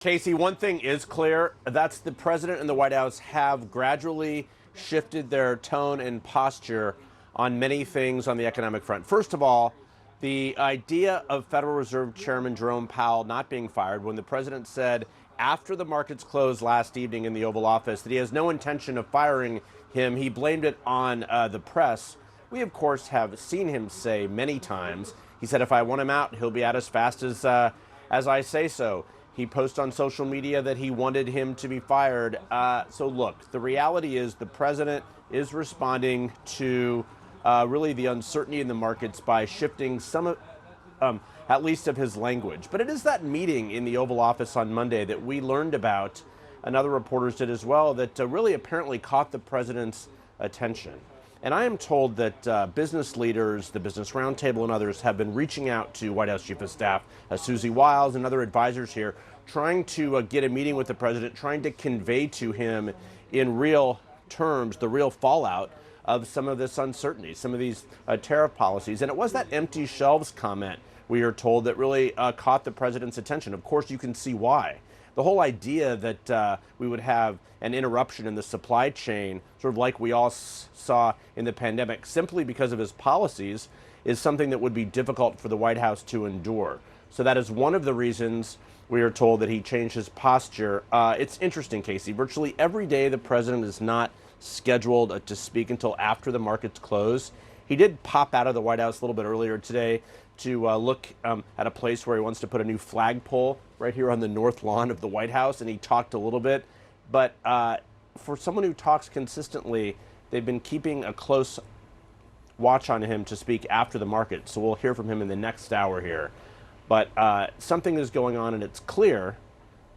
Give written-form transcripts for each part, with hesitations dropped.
Casey, one thing is clear. That's the president and the White House have gradually shifted their tone and posture on many things on the economic front. First of all, the idea of Federal Reserve Chairman Jerome Powell not being fired when the president said after the markets closed last evening in the Oval Office that he has no intention of firing him. He blamed it on the press. We, of course, have seen him say many times. He said, if I want him out, he'll be out as fast as I say so. He posted on social media that he wanted him to be fired. So look, the reality is the president is responding to really the uncertainty in the markets by shifting some at least of his language. But it is that meeting in the Oval Office on Monday that we learned about, and other reporters did as well, that really apparently caught the president's attention. And I am told that business leaders, the Business Roundtable and others have been reaching out to White House Chief of Staff Susie Wiles and other advisors here, trying to get a meeting with the president, trying to convey to him in real terms the real fallout of some of this uncertainty, some of these tariff policies. And it was that empty shelves comment, we are told, that really caught the president's attention. Of course, you can see why. The whole idea that we would have an interruption in the supply chain, sort of like we all saw in the pandemic, simply because of his policies, is something that would be difficult for the White House to endure. So that is one of the reasons we are told that he changed his posture. It's interesting, Casey. Virtually every day the president is not scheduled to speak until after the markets close. He did pop out of the White House a little bit earlier today to look at a place where he wants to put a new flagpole right here on the north lawn of the White House, and he talked a little bit. But for someone who talks consistently, they've been keeping a close watch on him to speak after the market. So we'll hear from him in the next hour here. But something is going on, and it's clear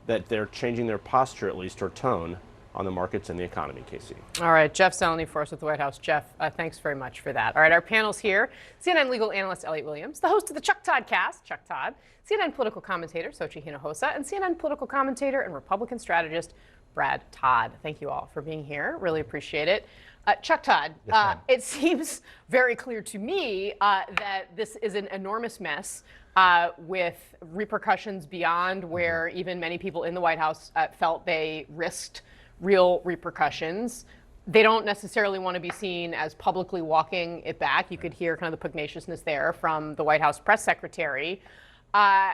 that they're changing their posture, at least, or tone, on the markets and the economy, Casey. All right, Jeff Zeleny for us at the White House. Jeff, thanks very much for that. All right, our panel's here. CNN legal analyst Elliot Williams, the host of the Chuck Todd Cast, Chuck Todd, CNN political commentator Xochitl Hinojosa, and CNN political commentator and Republican strategist Brad Todd. Thank you all for being here. Really appreciate it. Chuck Todd, Yes, it seems very clear to me that this is an enormous mess with repercussions beyond where even many people in the White House felt they risked real repercussions. They don't necessarily want to be seen as publicly walking it back. You could hear kind of the pugnaciousness there from the White House press secretary. Do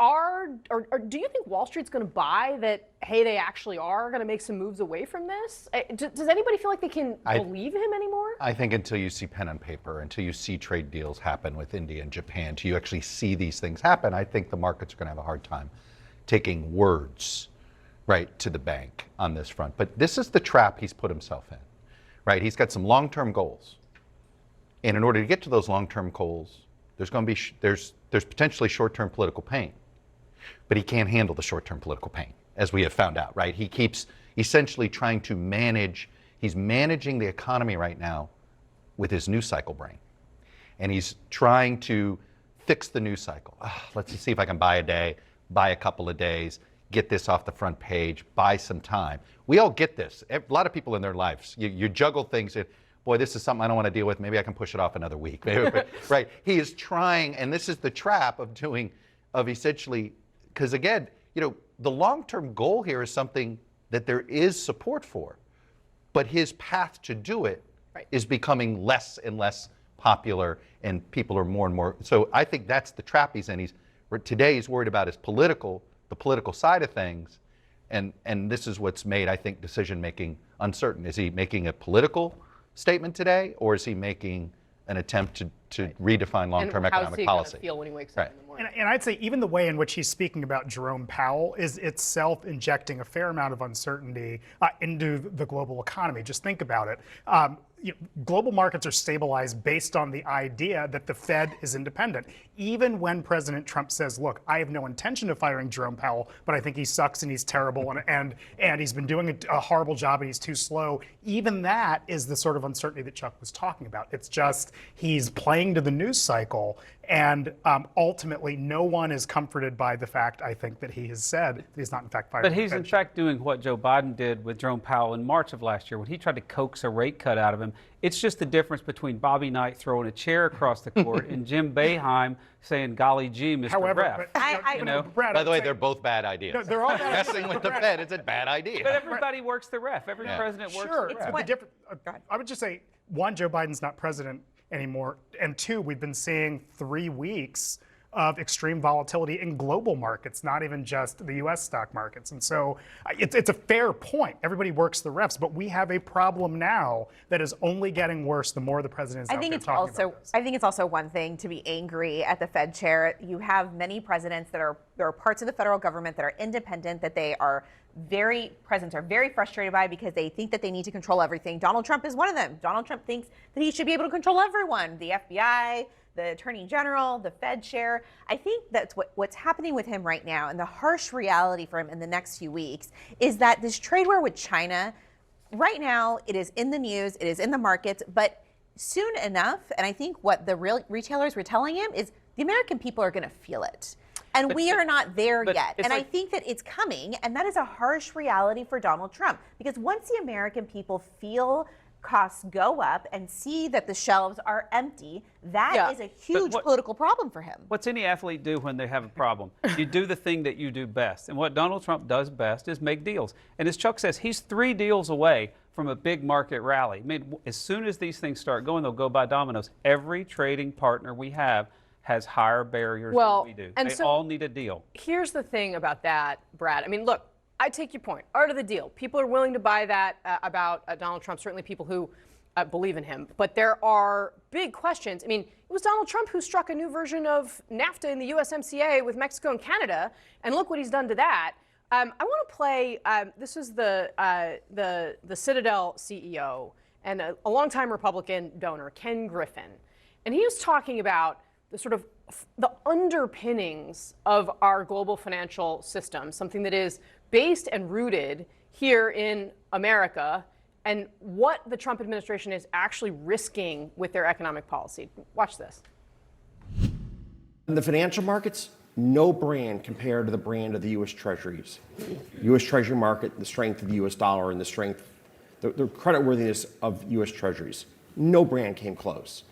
you think Wall Street's going to buy that, hey, they actually are going to make some moves away from this? Does anybody feel like they can believe him anymore? I think until you see pen on paper, until you see trade deals happen with India and Japan, until you actually see these things happen, I think the markets are going to have a hard time taking words right to the bank on this front. But this is the trap he's put himself in, right? He's got some long-term goals. And in order to get to those long-term goals, there's going to be there's potentially short-term political pain. But he can't handle the short-term political pain, as we have found out, right? He keeps essentially trying to he's managing the economy right now with his news cycle brain. And he's trying to fix the news cycle. Let's see if I can buy a day, buy a couple of days, get this off the front page, buy some time. We all get this. A lot of people in their lives, you juggle things. Boy, this is something I don't want to deal with. Maybe I can push it off another week. Right? He is trying, and this is the trap of essentially, because again, the long-term goal here is something that there is support for, but his path to do it is becoming less and less popular, and people are more and more. So I think that's the trap he's in. Today he's worried about the political side of things, and this is what's made, I think, decision-making uncertain. Is he making a political statement today, or is he making an attempt to redefine long-term economic policy? How's he going to feel when he wakes up in the morning? And I'd say even the way in which he's speaking about Jerome Powell is itself injecting a fair amount of uncertainty into the global economy. Just think about it. Global markets are stabilized based on the idea that the Fed is independent. Even when President Trump says, look, I have no intention of firing Jerome Powell, but I think he sucks and he's terrible and he's been doing a horrible job and he's too slow, even that is the sort of uncertainty that Chuck was talking about. It's just he's playing to the news cycle, And ultimately, no one is comforted by the fact, I think, that he has said that he's not in fact firing. But he's in fact doing what Joe Biden did with Jerome Powell in March of last year when he tried to coax a rate cut out of him. It's just the difference between Bobby Knight throwing a chair across the court and Jim Boeheim saying, golly gee, Mr. However, Ref. but, Brad, By the way, I'd say- they're both bad ideas. No, they're all bad ideas. Messing with the Fed is a bad idea. But everybody works the ref. Every Yeah. president works Sure, the but ref. the different, I would just say, one, Joe Biden's not president anymore, and two, we've been seeing 3 weeks of extreme volatility in global markets, not even just the U.S. stock markets. And so it's a fair point. Everybody works the refs, but we have a problem now that is only getting worse the more the president is I out think there it's talking also about this. I think it's also one thing to be angry at the Fed chair. You have many presidents that are there are parts of the federal government that are independent that they are presidents are very frustrated by because they think that they need to control everything. Donald Trump is one of them. Donald Trump thinks that he should be able to control everyone, the FBI, the Attorney General, the Fed chair. I think that's what's happening with him right now, and the harsh reality for him in the next few weeks is that this trade war with China, right now, it is in the news, it is in the markets, but soon enough, and I think what the real retailers were telling him is the American people are going to feel it. And we are not there yet. And I think that it's coming, and that is a harsh reality for Donald Trump. Because once the American people feel costs go up and see that the shelves are empty, that is a huge political problem for him. What's any athlete do when they have a problem? You do the thing that you do best. And what Donald Trump does best is make deals. And as Chuck says, he's 3 deals away from a big market rally. I mean, as soon as these things start going, they'll go by dominoes. Every trading partner we have has higher barriers than we do. And they so all need a deal. here's the thing about that, Brad. I mean, look, I take your point. Art of the deal. People are willing to buy that about Donald Trump, certainly people who believe in him. But there are big questions. I mean, it was Donald Trump who struck a new version of NAFTA in the USMCA with Mexico and Canada, and look what he's done to that. I want to play, this is the Citadel CEO and a longtime Republican donor, Ken Griffin. And he was talking about the sort of the underpinnings of our global financial system, something that is based and rooted here in America, and what the Trump administration is actually risking with their economic policy. Watch this. In the financial markets, no brand compared to the brand of the U.S. Treasuries. U.S. Treasury market, the strength of the U.S. dollar and the strength, the creditworthiness of U.S. Treasuries. No brand came close.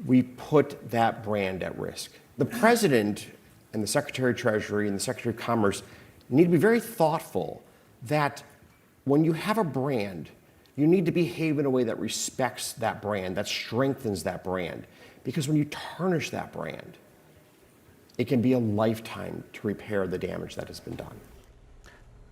We put that brand at risk. The president and the Secretary of Treasury and the Secretary of Commerce need to be very thoughtful that when you have a brand, you need to behave in a way that respects that brand, that strengthens that brand. Because when you tarnish that brand, it can be a lifetime to repair the damage that has been done.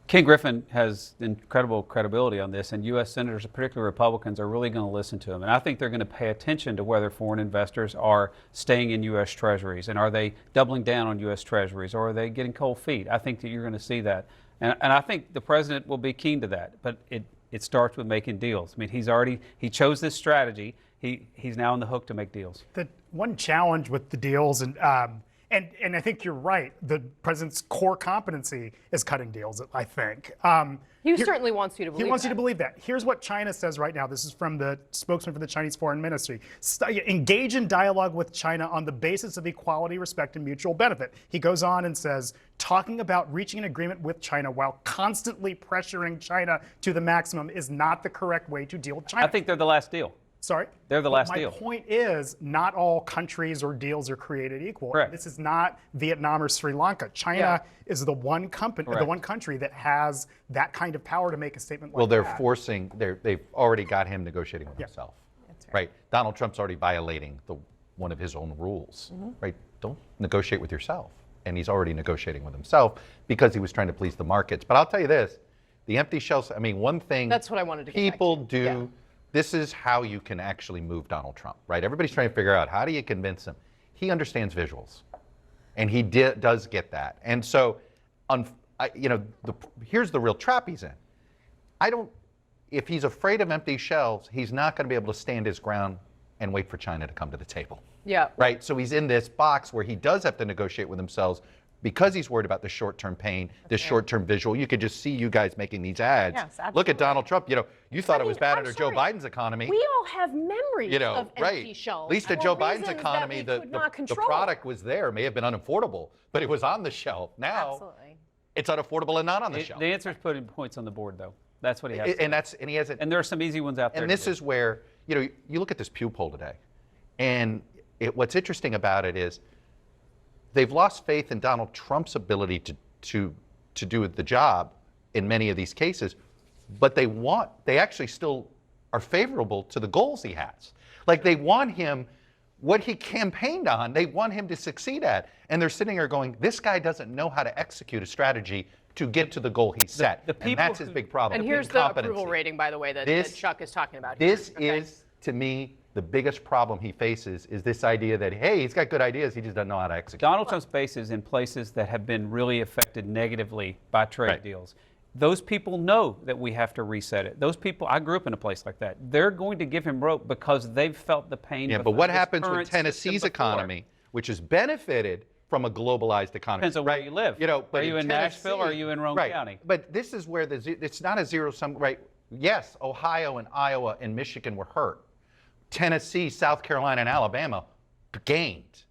Ken Griffin has incredible credibility on this, and U.S. senators, particularly Republicans, are really going to listen to him. And I think they're going to pay attention to whether foreign investors are staying in U.S. Treasuries, and are they doubling down on U.S. Treasuries, or are they getting cold feet? I think that you're going to see that. And I think the president will be keen to that, but it starts with making deals. I mean, he chose this strategy. He's now on the hook to make deals. The one challenge with the deals, and I think you're right, the president's core competency is cutting deals, I think. He certainly wants you to believe He wants that. you to believe that. Here's what China says right now. This is from the spokesman for the Chinese Foreign Ministry. Engage in dialogue with China on the basis of equality, respect, and mutual benefit. He goes on and says, talking about reaching an agreement with China while constantly pressuring China to the maximum is not the correct way to deal with China. I think they're the last deal. Sorry? They're the last My deal. point is, not all countries or deals are created equal. Correct. This is not Vietnam or Sri Lanka. China is the one country that has that kind of power to make a statement like Well, that. they've already got him negotiating with himself. That's Right. Donald Trump's already violating one of his own rules. Right. Don't negotiate with yourself. And he's already negotiating with himself because he was trying to please the markets. But I'll tell you this, the empty shells, I mean, one thing That's what I wanted to get back people to. do, Yeah. this is how you can actually move Donald Trump, right? Everybody's trying to figure out, how do you convince him? He understands visuals. And he does get that. And so, here's the real trap he's in. If he's afraid of empty shelves, he's not going to be able to stand his ground and wait for China to come to the table. Yeah. Right? So he's in this box where he does have to negotiate with himself because he's worried about the short-term pain, this short-term visual. You could just see you guys making these ads. Yes, Look at absolutely. Donald Trump. You thought it was bad I'm under Joe sorry. Biden's economy. We all have memories of empty right. shelves. At least in for Joe Biden's reasons that economy, we the could not the control. product was there. It may have been unaffordable, but it was on the shelf. Now Absolutely. it's unaffordable and not on the The shelf. answer is putting points on the board, though. That's what he has. to And do. he has it. And there are some easy ones out there. And to this do. is where, you look at this Pew poll today, and what's interesting about it is they've lost faith in Donald Trump's ability to do the job in many of these cases, but they actually still are favorable to the goals he has. Like they want him, what he campaigned on, they want him to succeed at. And they're sitting there going, this guy doesn't know how to execute a strategy to get to the goal he set. the And people that's his who- big problem. And here's the approval Incompetency. rating, by the way, that This- Chuck is talking about here. This Okay. is, to me, the biggest problem he faces is this idea that, hey, he's got good ideas, he just doesn't know how to execute. Donald Trump's base is in places that have been really affected negatively by trade Right. deals. Those people know that we have to reset it. Those people, I grew up in a place like that. They're going to give him rope because they've felt the pain. Yeah, of but what this happens current with system Tennessee's before. economy, which has benefited from a globalized economy? Depends on where right? you live. But Are you in Nashville or are you in Roane right. County? But this is where it's not a zero sum, right? Yes, Ohio and Iowa and Michigan were hurt. Tennessee, South Carolina, and Alabama gained.